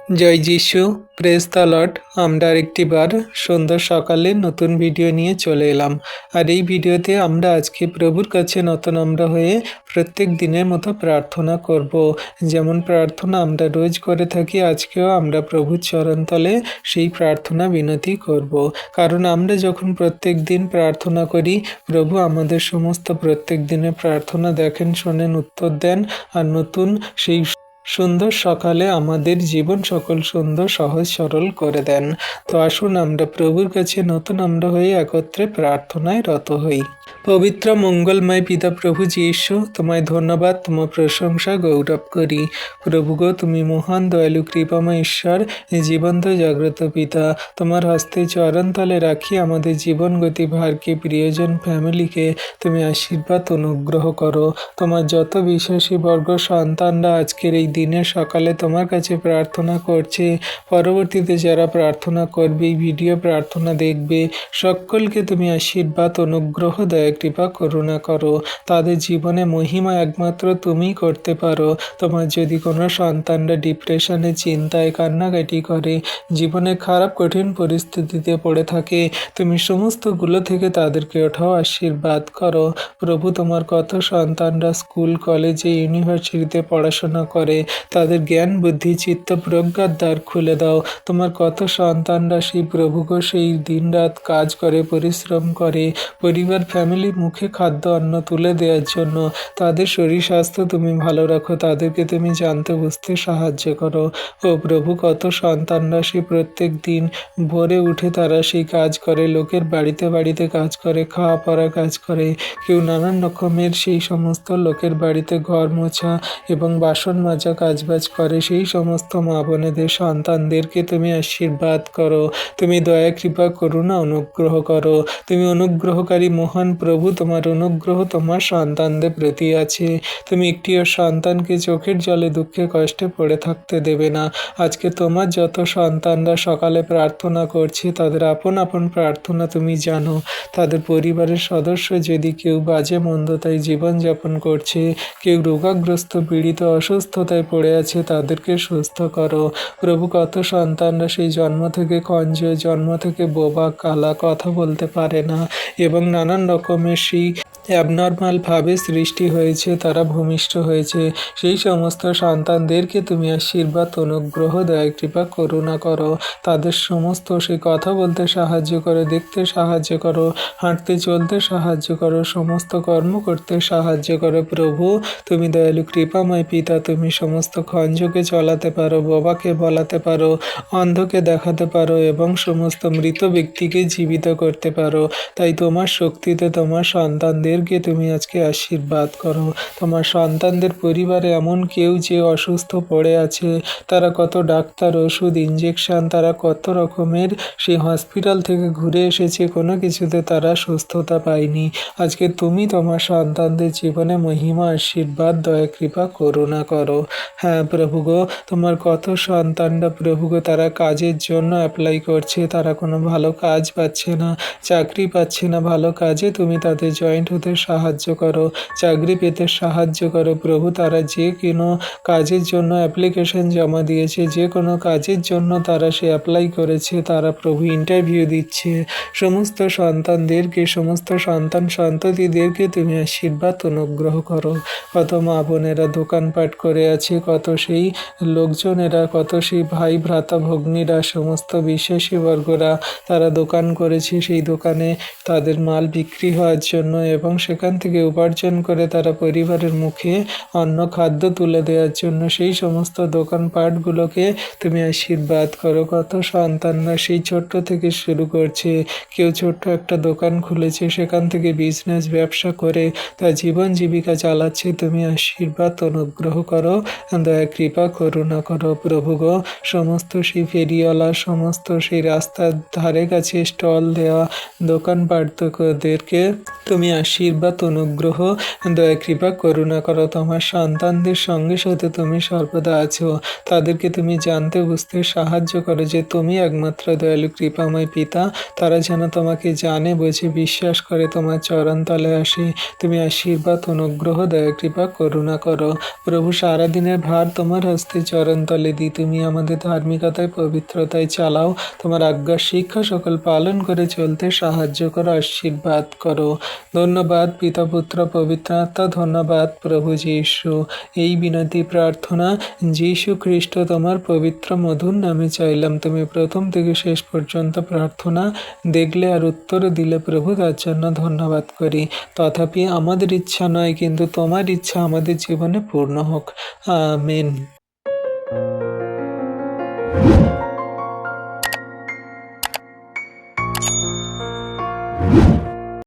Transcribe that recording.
জয় যিশু, praise the Lord. আমরা আরেকটিবার সুন্দর সকালে নতুন ভিডিও নিয়ে চলে এলাম। আর এই ভিডিওতে আমরা আজকে প্রভুর কাছে নতনম্র হয়ে প্রত্যেক দিনের মতো প্রার্থনা করব। যেমন প্রার্থনা আমরা রোজ করে থাকি, আজকেও আমরা প্রভুর চরণতলে সেই প্রার্থনা বিনতি করব। কারণ আমরা যখন প্রত্যেক দিন প্রার্থনা করি, প্রভু আমাদের সমস্ত প্রত্যেক দিনের প্রার্থনা দেখেন, শোনেন, উত্তর দেন। আর নতুন সেই সুন্দর সকালে আমাদের জীবন সকল সুন্দর সহজ সরল করে দেন। তো আসুন আমরা প্রভুর কাছে নতুন আমরা হয়ে একত্রে প্রার্থনায় রত হই। পবিত্র মঙ্গলময় পিতা প্রভু যীশু, তোমায় ধন্যবাদ, তোমার প্রশংসা গৌরব করি। প্রভু গো, তুমি মহান দয়ালু কৃপাময় ঈশ্বর, জীবন্ত জাগ্রত পিতা। তোমার হস্তে চরণতলে রাখি আমাদের জীবন গতি ভারকে, প্রিয়জন ফ্যামিলিকে তুমি আশীর্বাদ অনুগ্রহ করো। তোমার যত বিশ্বাসী বর্গ সন্তানরা আজকের এই দিনের সকালে তোমার কাছে প্রার্থনা করছে, পরবর্তীতে যারা প্রার্থনা করবে, এই ভিডিও প্রার্থনা দেখবে, সকলকে তুমি আশীর্বাদ অনুগ্রহ দয়া কৃপা করুণা করো। তাদের জীবনে মহিমা একমাত্র তুমি করতে পারো। তোমার যদি কোনো সন্তানরা ডিপ্রেশনে, চিন্তায়, কান্নাকাটি করে, জীবনে খারাপ কঠিন পরিস্থিতিতে পড়ে থাকে, তুমি সমস্তগুলো থেকে তাদেরকে ওঠাও, আশীর্বাদ করো। প্রভু, তোমার কত সন্তানরা স্কুল, কলেজে, ইউনিভার্সিটিতে পড়াশোনা করে, তাদের জ্ঞান বুদ্ধি চিত্ত প্রজ্ঞার দ্বার খুলে দাও। তোমার কত সন্তানরা সেই প্রভুকে সেই দিন রাত কাজ করে, পরিশ্রম করে, পরিবার ফ্যামিলির মুখে খাদ্য অন্ন তুলে দেওয়ার জন্য। তাদের শরীর স্বাস্থ্য তুমি ভালো রাখো, তাদেরকে তুমি জানতে বুঝতে সাহায্য করো। ও প্রভু, কত সন্তানরা সেই প্রত্যেক দিন ভোরে উঠে তারা সেই কাজ করে, লোকের বাড়িতে বাড়িতে কাজ করে, খাওয়া পড়া কাজ করে, কেউ নানান রকমের সেই সমস্ত লোকের বাড়িতে ঘর মোছা এবং বাসন মাজা কাজবাজ করে। সেই সমস্ত মা বোনেদের সন্তানদেরকে তুমি আশীর্বাদ করো, তুমি দয়া কৃপা করুণা অনুগ্রহ করো। তুমি অনুগ্রহকারী মহান প্রভু, তোমার অনুগ্রহ তোমার সন্তানদের প্রতি আছে। তুমি একটিও সন্তানকে চোখের জলে দুঃখে কষ্টে পড়ে থাকতে দেবে না। আজকে তোমার যত সন্তানরা সকালে প্রার্থনা করছে, তাদের আপন আপন প্রার্থনা তুমি জানো। তাদের পরিবারের সদস্য যদি কেউ বাজে মন্দতায় জীবনযাপন করছে, কেউ রোগাগ্রস্ত পীড়িত অসুস্থতায় পড়ে আছে, তাদেরকে সুস্থ করো। প্রভু, কত সন্তানরা সেই জন্ম থেকে কঞ্জ, জন্ম থেকে বোবা, কালা, কথা বলতে পারে না এবং নানান রকমের সেই অ্যাবনর্মাল ভাবে সৃষ্টি হয়েছে, তারা ভূমিষ্ঠ হয়েছে। সেই সমস্ত সন্তানদেরকে তুমি আশীর্বাদ অনুগ্রহ দয়া কৃপা করুণা করো। তাদের সমস্ত সেই কথা বলতে সাহায্য করো, দেখতে সাহায্য করো, হাঁটতে চলতে সাহায্য করো, সমস্ত কর্ম করতে সাহায্য করো। প্রভু, তুমি দয়ালু কৃপাময় পিতা, তুমি সমস্ত খঞ্জকে চলাতে পারো, বোবাকে বলাতে পারো, অন্ধকে দেখাতে পারো এবং সমস্ত মৃত ব্যক্তিকে জীবিত করতে পারো। তাই তোমার শক্তিতে তোমার সন্তানদেরকে তুমি আজকে আশীর্বাদ করো। তোমার সন্তানদের পরিবারে এমন কেউ যে অসুস্থ পড়ে আছে, তারা কত ডাক্তার, ওষুধ, ইঞ্জেকশন, তারা কত রকমের সেই হসপিটাল থেকে ঘুরে এসেছে, কোনো কিছুতে তারা সুস্থতা পায়নি। আজকে তুমি তোমার সন্তানদের জীবনে মহিমা, আশীর্বাদ, দয়া কৃপা করুণা করো। হ্যাঁ প্রভু গো, তোমার কত সন্তানরা প্রভু গো, তারা কাজের জন্য অ্যাপ্লাই করছে, তারা কোনো ভালো কাজ পাচ্ছে না, চাকরি পাচ্ছে না। ভালো কাজে তুমি তাদের জয়েন্ট হতে সাহায্য করো, চাকরি পেতে সাহায্য করো। প্রভু, তারা যে কোনো কাজের জন্য অ্যাপ্লিকেশন জমা দিয়েছে, যে কোনো কাজের জন্য তারা সে অ্যাপ্লাই করেছে, তারা প্রভু ইন্টারভিউ দিচ্ছে, সমস্ত সন্তানদেরকে, সমস্ত সন্তান সন্ততিদেরকে তুমি আশীর্বাদ অনুগ্রহ করো। কত মা বোনেরা দোকানপাট করে আছে, কত সেই লোকজনেরা, কত সেই ভাই ভ্রাতা ভগ্নীরা, সমস্ত বিশ্বাসী বর্গরা তারা দোকান করেছে, সেই দোকানে তাদের মাল বিক্রি হওয়ার জন্য এবং সেখান থেকে উপার্জন করে তারা পরিবারের মুখে অন্ন খাদ্য তুলে দেওয়ার জন্য সেই সমস্ত দোকানপাটগুলোকে তুমি আশীর্বাদ করো। কত সন্তানরা সেই ছোট্ট থেকে শুরু করছে, কেউ ছোট্ট একটা দোকান খুলেছে, সেখান থেকে বিজনেস ব্যবসা করে তার জীবন জীবিকা চালাচ্ছে। তুমি আশীর্বাদ অনুগ্রহ করো, দয়া কৃপা করুণা করো। প্রভু গো, সমস্ত সেই ফেরিওয়ালা, সমস্ত সেই রাস্তার ধারে কাছে স্টল দেওয়া দোকানপাটদেরকে তুমি আশীর্বাদ আশীর্বাদ, অনুগ্রহ, দয়া, কৃপা, করুণা করো। তোমার সন্তানদের সঙ্গে সাথে তুমি সর্বদা আছো। তাদেরকে তুমি জানতে বুঝতে সাহায্য করো যে তুমি একমাত্র দয়ালু কৃপাময় পিতা। তারা যেন তোমাকে জানে, বোঝে, বিশ্বাস করে, তোমার চরণ তলে আসে। তুমি আশীর্বাদ, অনুগ্রহ, দয়া, কৃপা, করুণা করো। প্রভু, সারাদিনের ভার তোমার হস্তে চরণ তলে দিই। তুমি আমাদের ধার্মিকতায়, পবিত্রতায় চালাও। তোমার আজ্ঞা শিক্ষা সকল পালন করে চলতে সাহায্য করো, আশীর্বাদ করো। ধন্যবাদ পিতা, পুত্র, পবিত্র আত্মা। ধন্যবাদ প্রভু যীশু। এই বিনতি প্রার্থনা যীশু খ্রিস্ট তোমার পবিত্র মধুর নামে চাইলাম। তুমি প্রথম থেকে শেষ পর্যন্ত প্রার্থনা দেখলে আর উত্তর দিলে প্রভু, তার জন্য ধন্যবাদ করি। তথাপি আমাদের ইচ্ছা নয়, কিন্তু তোমার ইচ্ছা আমাদের জীবনে পূর্ণ হোক। আমেন।